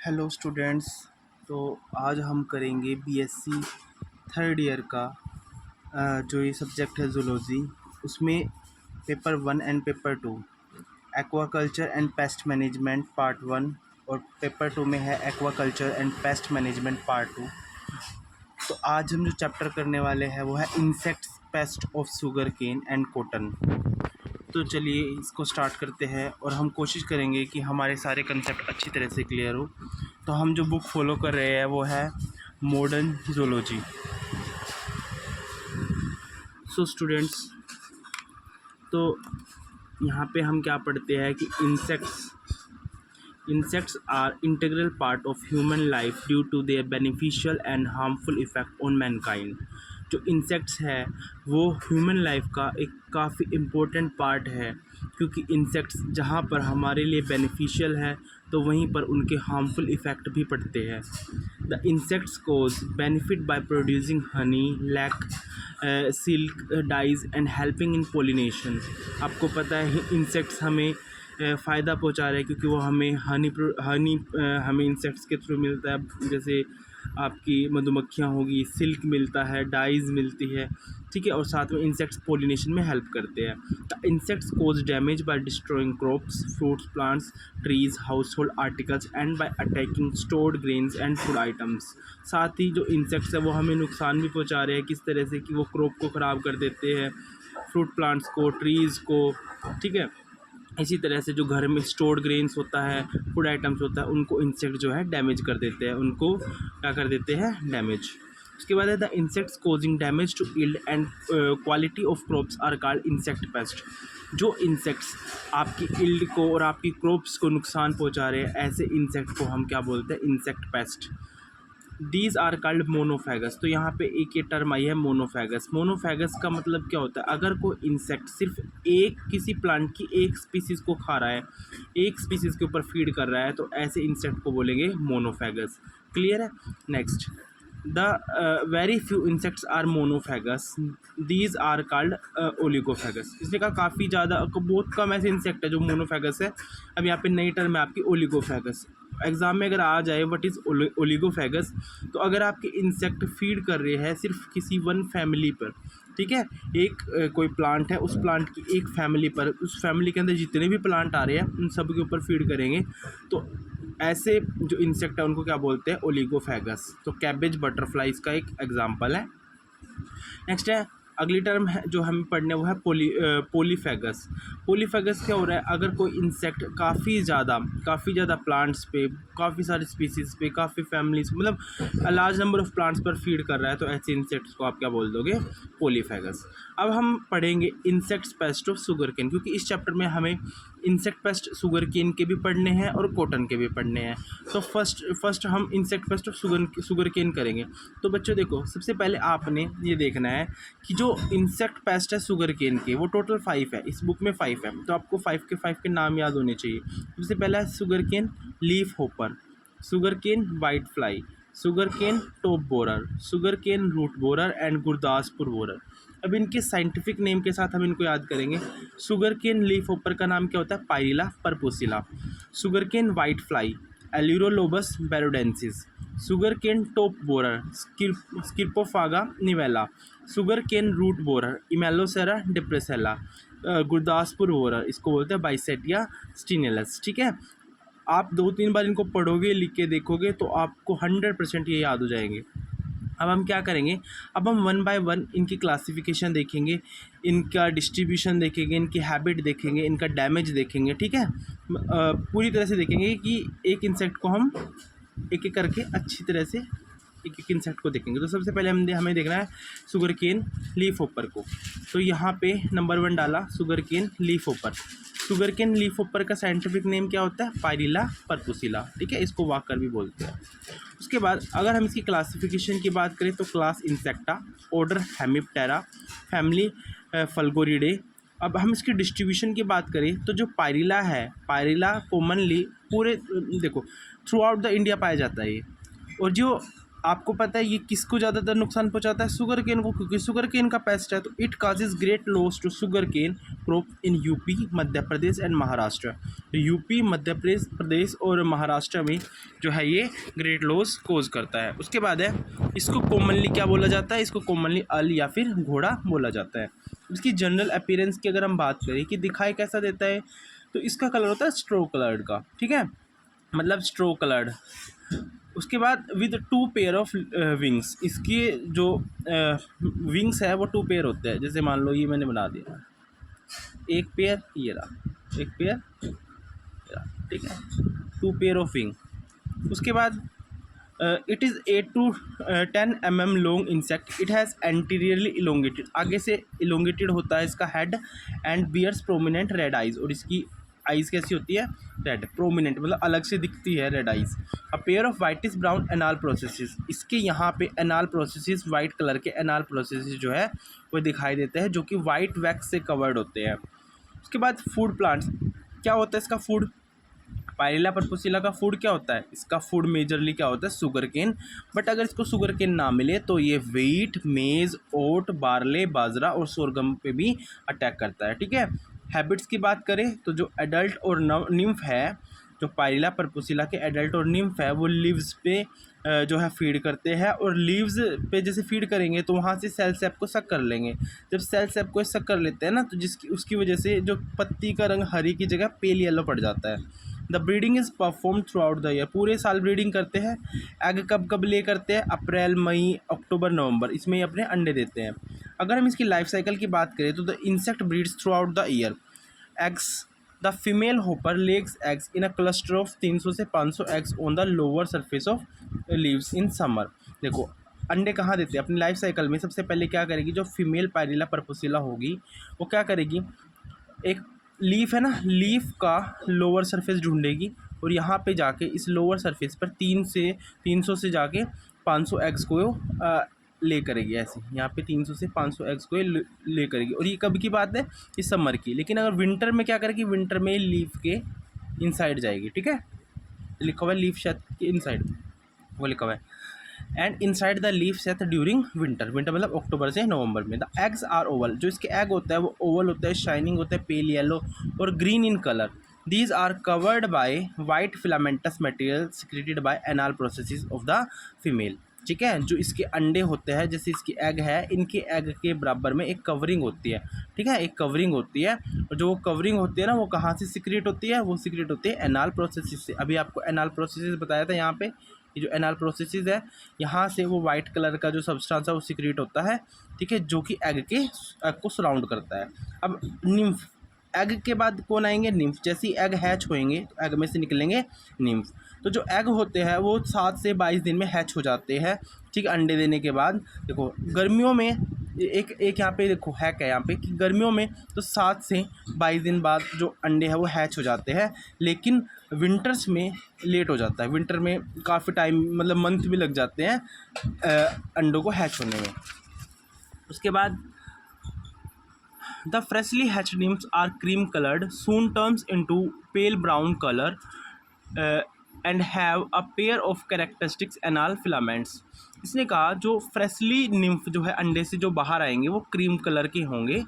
Hello students. तो आज हम करेंगे बीएससी थर्ड ईयर का जो ये सब्जेक्ट है जूलॉजी, उसमें paper 1 and paper 2 aquaculture and pest management part 1 और पेपर 2 में है aquaculture and pest management part 2। तो आज हम जो चैप्टर करने वाले हैं वो है insects pest of sugar cane and cotton. तो चलिए इसको स्टार्ट करते हैं और हम कोशिश करेंगे कि हमारे सारे कंसेप्ट अच्छी तरह से क्लियर हो। तो हम जो बुक फॉलो कर रहे हैं वो है मॉडर्न जूलॉजी। सो स्टूडेंट्स, तो यहाँ पे हम क्या पढ़ते हैं कि insects are integral part of human life due to their beneficial and harmful effect on mankind. जो इंसेक्ट्स है वो ह्यूमन लाइफ का एक काफ़ी इम्पोर्टेंट पार्ट है, क्योंकि इंसेक्ट्स जहाँ पर हमारे लिए बेनिफिशियल है तो वहीं पर उनके हार्मफुल इफ़ेक्ट भी पड़ते हैं। The insects cause benefit by producing honey, lac, silk, dyes and helping in pollination. आपको पता है इंसेक्ट्स हमें फ़ायदा पहुंचा रहे हैं, क्योंकि वो हमें हनी हमें इंसेक्ट्स के थ्रू मिलता है। जैसे आपकी मधुमक्खियाँ होगी, सिल्क मिलता है, डाइज मिलती है, ठीक है। और साथ में इंसेक्ट्स पोलिनेशन में हेल्प करते हैं। The insects cause damage by destroying crops, fruits, plants, trees, household articles and by attacking stored grains and food items. साथ ही जो इंसेक्ट्स है वो हमें नुकसान भी पहुँचा रहे हैं, किस तरह से कि वो क्रॉप को ख़राब कर देते हैं, फ्रूट प्लांट्स को, ट्रीज़ को, ठीक है। इसी तरह से जो घर में स्टोर्ड ग्रेन्स होता है, फूड आइटम्स होता है, उनको इंसेक्ट जो है डैमेज कर देते हैं, उनको क्या कर देते हैं, डैमेज। उसके बाद है the insects causing damage to yield and quality of crops are called insect pest. जो इंसेक्ट्स आपकी यील्ड को और आपकी क्रॉप्स को नुकसान पहुंचा रहे हैं, ऐसे इंसेक्ट को हम क्या बोलते हैं, insect pest. These are called monophagous. तो यहाँ पे एक ये टर्म आई है मोनोफेगस। मोनोफेगस का मतलब क्या होता है, अगर कोई इंसेक्ट सिर्फ एक किसी प्लांट की एक स्पीसीज़ को खा रहा है, एक स्पीसीज़ के ऊपर फीड कर रहा है, तो ऐसे इंसेक्ट को बोलेंगे मोनोफेगस। क्लियर है। Next, the very few insects are monophagous, these are called oligophagous. इसने कहा काफ़ी ज़्यादा, बहुत कम ऐसे इंसेक्ट है जो मोनोफेगस है। अब यहाँ पे नई टर्म है आपकी ओलिगोफेगस। एग्ज़ाम में अगर आ जाए व्हाट इज़ ओलिगोफेगस, तो अगर आपके इंसेक्ट फीड कर रहे हैं सिर्फ किसी वन फैमिली पर, ठीक है, एक कोई प्लांट है, उस प्लांट की एक फैमिली पर, उस फैमिली के अंदर जितने भी प्लांट आ रहे हैं उन सब के ऊपर फीड करेंगे, तो ऐसे जो इंसेक्ट है उनको क्या बोलते हैं, ओलिगोफेगस। तो कैबेज बटरफ्लाई इसका एक एग्जाम्पल है। नेक्स्ट है, अगली टर्म है जो हमें पढ़ने वो है पोलीफेगस। पोलीफेगस क्या हो रहा है, अगर कोई इंसेक्ट काफ़ी ज़्यादा प्लांट्स पे, काफ़ी सारी स्पीसीज़ पे, काफ़ी फैमिलीज, मतलब लार्ज नंबर ऑफ प्लांट्स पर फीड कर रहा है, तो ऐसे इंसेक्ट्स को आप क्या बोल दोगे, पोलीफेगस। अब हम पढ़ेंगे insects pest of sugar cane, क्योंकि इस चैप्टर में हमें इंसेक्ट पेस्ट शुगर केन के भी पढ़ने हैं और कॉटन के भी पढ़ने हैं। तो फर्स्ट हम insect pest of sugar cane करेंगे। तो बच्चों देखो, सबसे पहले आपने ये देखना है कि जो इंसेक्ट पेस्ट है शुगर केन के, वो टोटल 5 है, इस बुक में 5 है, तो आपको 5 के नाम याद होने चाहिए। सबसे पहला है sugar cane leaf hopper, sugar cane white fly, sugar cane top borer, sugar cane root borer and Gurdaspur borer. अब इनके साइंटिफिक नेम के साथ हम इनको याद करेंगे। शुगर केन लीफ होपर का नाम क्या होता है, Pyrilla perpusilla. Sugar cane white fly, Aleurolobus barodensis. Sugar cane top borer, Scirpophaga nivella. Sugar cane root borer, Emmalocera depressella. Gurdaspur borer, इसको बोलते हैं बाइसेटिया स्टिनेलस। ठीक है, आप 2-3 बार इनको पढ़ोगे, लिख के देखोगे, तो आपको 100% ये याद हो जाएंगे। अब हम क्या करेंगे, अब हम 1 बाय 1 इनकी क्लासिफिकेशन देखेंगे, इनका डिस्ट्रीब्यूशन देखेंगे, इनकी हैबिट देखेंगे, इनका डैमेज देखेंगे, ठीक है। पूरी तरह से देखेंगे कि एक इंसेक्ट को हम एक एक करके अच्छी तरह से एक इंसेक्ट को देखेंगे। तो सबसे पहले हमें देखना है शुगर केन लीफ होपर को। तो यहाँ पे नंबर 1 डाला sugar cane leaf hopper. Sugar cane leaf hopper का साइंटिफिक नेम क्या होता है, पायरिला परपुसिला, ठीक है, इसको वाकर भी बोलते हैं। उसके बाद अगर हम इसकी क्लासिफिकेशन की बात करें तो class Insecta, order Hemiptera, family Fulgoridae. अब हम इसकी डिस्ट्रीब्यूशन की बात करें तो जो पायरिला है, पायरिला कॉमनली पूरे देखो थ्रू आउट द इंडिया पाया जाता है ये। और जो आपको पता है ये किसको ज़्यादातर नुकसान पहुंचाता है? शुगर केन को, क्योंकि शुगर केन का पेस्ट है, तो it causes great loss to sugar cane crop in UP, Madhya Pradesh and Maharashtra. तो यूपी, मध्य प्रदेश और महाराष्ट्र में जो है ये ग्रेट लॉस कोज करता है। उसके बाद है, इसको कॉमनली क्या बोला जाता है? इसको कॉमनली अल या फिर घोड़ा बोला जाता है। इसकी जनरल अपीयरेंस की अगर हम बात करें कि दिखाई कैसा देता है, तो इसका कलर होता है स्ट्रो कलर्ड का, ठीक है, मतलब स्ट्रो कलर्ड। उसके बाद विद 2 पेयर ऑफ विंग्स, इसके जो विंग्स है वो 2 पेयर होते हैं। जैसे मान लो ये मैंने बना दिया, एक पेयर ये रहा, एक पेयर ये रहा, ठीक है, 2 पेयर ऑफ विंग। उसके बाद it is 8 to 10 mm long insect, it has anteriorly elongated, आगे से इलोंगेटेड होता है इसका head, and bears prominent red eyes, और इसकी आइज़ कैसी होती है? रेड, प्रोमिनेंट मतलब अलग से दिखती है red eyes. A pair of whitish brown anal processes, इसके यहाँ पे एनाल प्रोसेसेस, वाइट कलर के एनाल प्रोसेसेस जो है वो दिखाई देते हैं, जो कि वाइट वैक्स से कवर्ड होते हैं। उसके बाद फूड प्लांट्स, क्या होता है इसका फूड? पायरिला पर्पुसिला का फूड क्या होता है? इसका फूड मेजरली क्या होता है? Sugar cane. बट अगर इसको शुगर केन ना मिले तो ये व्हीट, मेज, ओट, बार्ले, बाजरा और सोरगम पे भी अटैक करता है, ठीक है। हैबिट्स की बात करें तो जो एडल्ट और निम्फ है, जो पायरिला पर्पुसिला के एडल्ट और निम्फ है, वो लीव्स पे जो है फीड करते हैं, और लीव्स पे जैसे फीड करेंगे तो वहाँ से सेल सैप को सक कर लेंगे। जब सेल सैप को सक कर लेते हैं ना, तो जिसकी उसकी वजह से जो पत्ती का रंग हरी की जगह पेल येलो पड़ जाता है। The breeding is perform through out the year, पूरे साल ब्रीडिंग करते हैं। एग कब कब ले करते हैं? अप्रैल, मई, अक्टूबर, नवंबर, इसमें ये अपने अंडे देते हैं। अगर हम इसकी लाइफ साइकिल की बात करें तो the insect breeds through out the year. Eggs, the female hopper legs eggs in a cluster of 300 से 500 eggs on the lower surface of leaves in summer. देखो अंडे कहाँ देते हैं अपनी लाइफ साइकिल में? सबसे पहले क्या करेगी, जो फीमेल पायरिला पर्पुसिला होगी वो क्या करेगी, एक लीफ है ना, लीफ का लोअर सरफेस ढूंढेगी, और यहाँ पे जाके इस लोअर सरफेस पर 300 से जाके 500 एग्स को ले करेगी। ऐसे यहाँ पे 300 से 500 एग्स को ले करेगी, और ये कब की बात है? इस समर की। लेकिन अगर विंटर में क्या करेगी? विंटर में लीफ के इनसाइड जाएगी, ठीक है, लिखा हुआ है लीफ शेथ के इनसाइड, वो लिखा हुआ है। And inside the leaf Seth during winter, winter मतलब अक्टूबर से नवंबर में। द एग्स आर ओवल, जो इसके एग होता है वो ओवल होता है, शाइनिंग होता है, पेल येलो और green in colour. These are covered by white filamentous material secreted by anal processes of the female, ठीक है। जो इसके अंडे होते हैं, जैसे इसकी एग है, इनके एग के बराबर में एक कवरिंग होती है, ठीक है, एक कवरिंग होती है। और जो कवरिंग होती है ना, वो कहाँ से सिक्रेट होती है? वो सिक्रेट होती है एनाल प्रोसेसेस से। अभी आपको एनाल प्रोसेसेस बताया था, यहाँ पे ये जो एनाल प्रोसेसेस है, यहाँ से वो वाइट कलर का जो सब्सटेंस है वो सिक्रेट होता है, ठीक है, जो कि एग को सराउंड करता है। अब निम्फ, एग के बाद कौन आएंगे? निम्फ। जैसे ही एग हैच होएंगे तो एग में से निकलेंगे निम्फ। तो जो एग होते हैं वो 7 से 22 दिन में हैच हो जाते हैं, ठीक है, अंडे देने के बाद। देखो गर्मियों में एक यहाँ पे देखो हैक है यहाँ पे कि गर्मियों में तो 7 से 22 दिन बाद जो अंडे हैं वो हैच हो जाते हैं, लेकिन विंटर्स में लेट हो जाता है। विंटर में काफ़ी टाइम मतलब मंथ भी लग जाते हैं अंडों को हैच होने में। उसके बाद the freshly hatched nymphs are cream coloured, soon turns into pale brown color and have a pair of characteristic anal filaments। इसने कहा जो फ्रेशली निम्फ जो है अंडे से जो बाहर आएंगे वो क्रीम कलर के होंगे,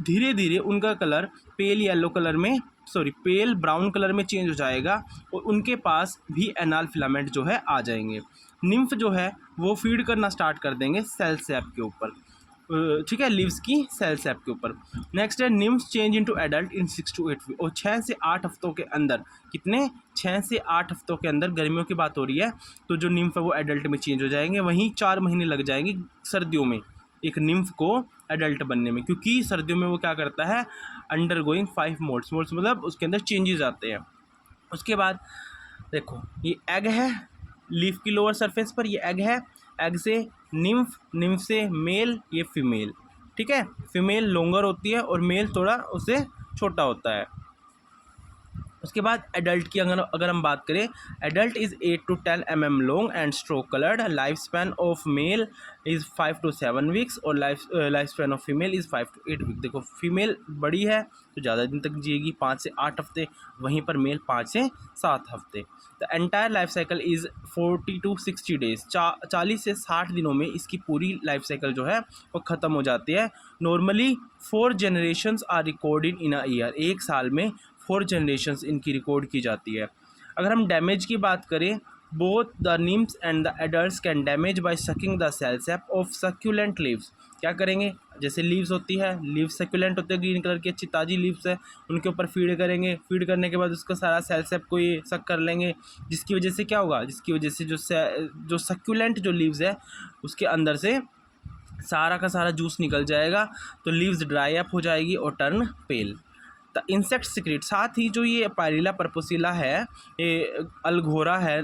धीरे धीरे उनका कलर पेल येलो कलर में पेल ब्राउन कलर में चेंज हो जाएगा, और उनके पास भी एनाल फिलामेंट जो है आ जाएंगे। निम्फ जो है वो फीड करना स्टार्ट कर देंगे सेल सैप के ऊपर, ठीक है, लीव्स की सेल सैप के ऊपर। नेक्स्ट है nymph change into adult in 6 to 8 week, और 6 से 8 हफ्तों के अंदर, कितने? 6 से 8 हफ्तों के अंदर, गर्मियों की बात हो रही है, तो जो निम्फ है वो एडल्ट में चेंज हो जाएंगे। वहीं 4 महीने लग जाएंगे सर्दियों में एक निम्फ को एडल्ट बनने में, क्योंकि सर्दियों में वो क्या करता है? अंडर गोइंग 5 मोड्स मतलब उसके अंदर चेंजेस आते हैं। उसके बाद देखो ये एग है लीफ की लोअर सरफेस पर, ये एग है, एग से निम्फ, निम्फ से मेल, ये फीमेल, ठीक है। फीमेल लॉन्गर होती है और मेल थोड़ा उससे छोटा होता है। उसके बाद एडल्ट की अगर हम बात करें, adult is 8 to 10 mm long and straw coloured. Life span of male is 5 to 7 weeks और life span of female is 5 to 8 week. देखो फीमेल बड़ी है तो ज़्यादा दिन तक जिएगी, 5 से 8 हफ्ते, वहीं पर मेल 5 से 7 हफ्ते। The entire life cycle is 40 to 60 days. 40 से 60 दिनों में इसकी पूरी लाइफ साइकिल जो है वो ख़त्म हो जाती है। Normally 4 generations are recorded in a year. एक साल में 4 जनरेशन्स इनकी रिकॉर्ड की जाती है। अगर हम डैमेज की बात करें, both the nymphs and the adults can damage by sucking the cell sap of succulent leaves. क्या करेंगे, जैसे लीव्स होती है, लीव्स सक्यूलेंट होते हैं, ग्रीन कलर की अच्छी ताज़ी लीव्स है, उनके ऊपर फीड करेंगे। फीड करने के बाद उसका सारा सेल सैप को ये सक कर लेंगे, जिसकी वजह से क्या होगा, जिसकी वजह से जो सक्यूलेंट जो लीव्स है उसके अंदर से सारा का सारा जूस निकल जाएगा, तो लीव्स ड्राई अप हो जाएगी और turn pale. The insect secrete, साथ ही जो ये पायरिला पर्पोसिला है, ये अलघोरा है,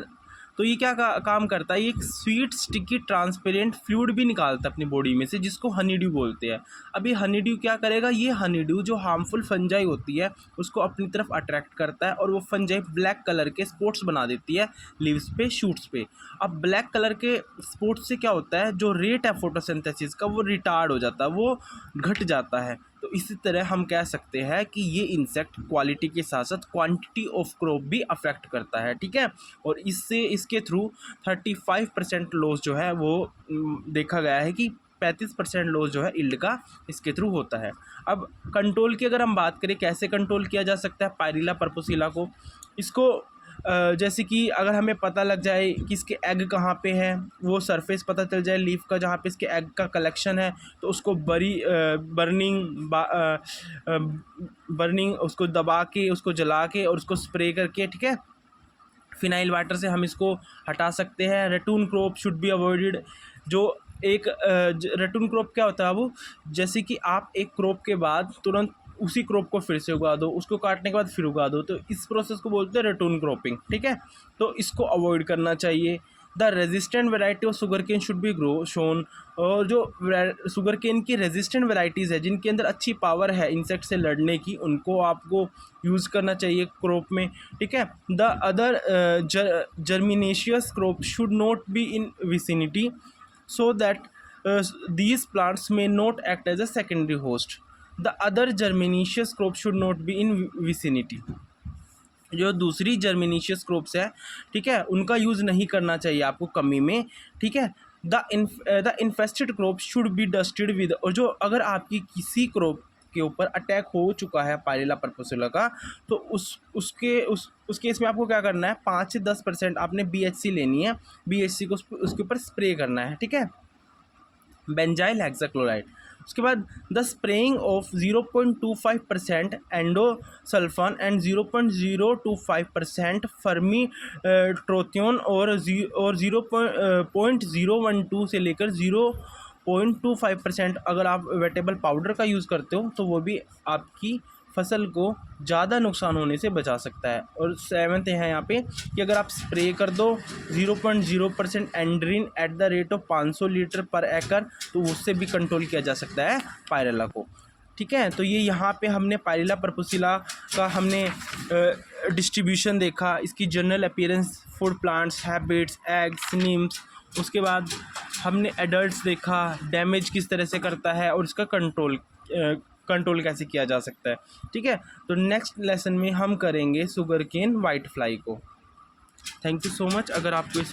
तो ये क्या काम करता है, ये एक स्वीट स्टिकी ट्रांसपेरेंट फ्लूइड भी निकालता है अपनी बॉडी में से, जिसको हनी ड्यू बोलते हैं। अब ये हनी ड्यू क्या करेगा, ये हनी ड्यू जो हार्मफुल फंजाई होती है उसको अपनी तरफ अट्रैक्ट करता है और वो फंजाई ब्लैक कलर के स्पॉट्स बना देती है लीव्स पे, शूट्स पे। अब ब्लैक कलर के स्पॉट्स से क्या होता है, जो रेट है फोटोसिंथेसिस का वो रिटार्ड हो जाता है, वो घट जाता है। तो इसी तरह हम कह सकते हैं कि ये इंसेक्ट क्वालिटी के साथ साथ क्वांटिटी ऑफ क्रॉप भी अफेक्ट करता है, ठीक है। और इसके थ्रू 35% लॉस जो है वो देखा गया है कि 35% लॉस जो है इल्ड का इसके थ्रू होता है। अब कंट्रोल की अगर हम बात करें, कैसे कंट्रोल किया जा सकता है पायरिला पर्पोसिला को, इसको जैसे कि अगर हमें पता लग जाए कि इसके एग कहाँ पे है, वो सरफेस पता चल जाए लीफ का जहाँ पे इसके एग का कलेक्शन है, तो उसको बर्निंग उसको दबा के, उसको जला के और उसको स्प्रे करके, ठीक है, फिनाइल वाटर से हम इसको हटा सकते हैं। रेटून क्रॉप शुड बी अवॉइडेड। जो एक रेटून क्रॉप क्या होता है, वो जैसे कि आप एक क्रॉप के बाद तुरंत उसी क्रॉप को फिर से उगा दो, उसको काटने के बाद फिर उगा दो, तो इस प्रोसेस को बोलते हैं रेटून क्रॉपिंग, ठीक है। तो इसको अवॉइड करना चाहिए। The resistant variety of sugar cane should be grown. और जो शुगर केन की रेजिस्टेंट वेराइटीज़ है, जिनके अंदर अच्छी पावर है इंसेक्ट से लड़ने की, उनको आपको यूज़ करना चाहिए क्रॉप में, ठीक है। The other graminaceous crop should not be in vicinity so that these plants may not act as a secondary host. The other germinaceous crop should not be in vicinity. जो दूसरी जर्मिनेशियस crops है, ठीक है, उनका use नहीं करना चाहिए आपको कमी में, ठीक है। The infested crop should be dusted with. और जो अगर आपकी किसी क्रॉप के ऊपर अटैक हो चुका है पायरिला पर्पोसिला का, तो उस केस में आपको क्या करना है, 5 से 10% आपने BHC लेनी है, BHC को उसके ऊपर स्प्रे करना है, ठीक है, बेंजाइल हेक्साक्लोराइड। उसके बाद the spraying of 0.25% endosulfan and 0.025% fenitrothion और 0.012 से लेकर 0.25% अगर आप वेटेबल पाउडर का यूज़ करते हो, तो वो भी आपकी फसल को ज़्यादा नुकसान होने से बचा सकता है। और 7th है यहाँ पे कि अगर आप स्प्रे कर दो 0.0% एंड्रीन at the rate of 500 litre पर एकड़, तो उससे भी कंट्रोल किया जा सकता है पायरिला को, ठीक है। तो ये यहाँ पे हमने पायरिला पर्पोसिला का हमने डिस्ट्रीब्यूशन देखा, इसकी general appearance, food plants, habits, eggs, NIMS. उसके बाद हमने एडल्ट्स देखा, डैमेज किस तरह से करता है और इसका कंट्रोल कैसे किया जा सकता है, ठीक है। तो नेक्स्ट लेसन में हम करेंगे शुगर केन वाइट फ्लाई को। Thank you so much. अगर आपको ये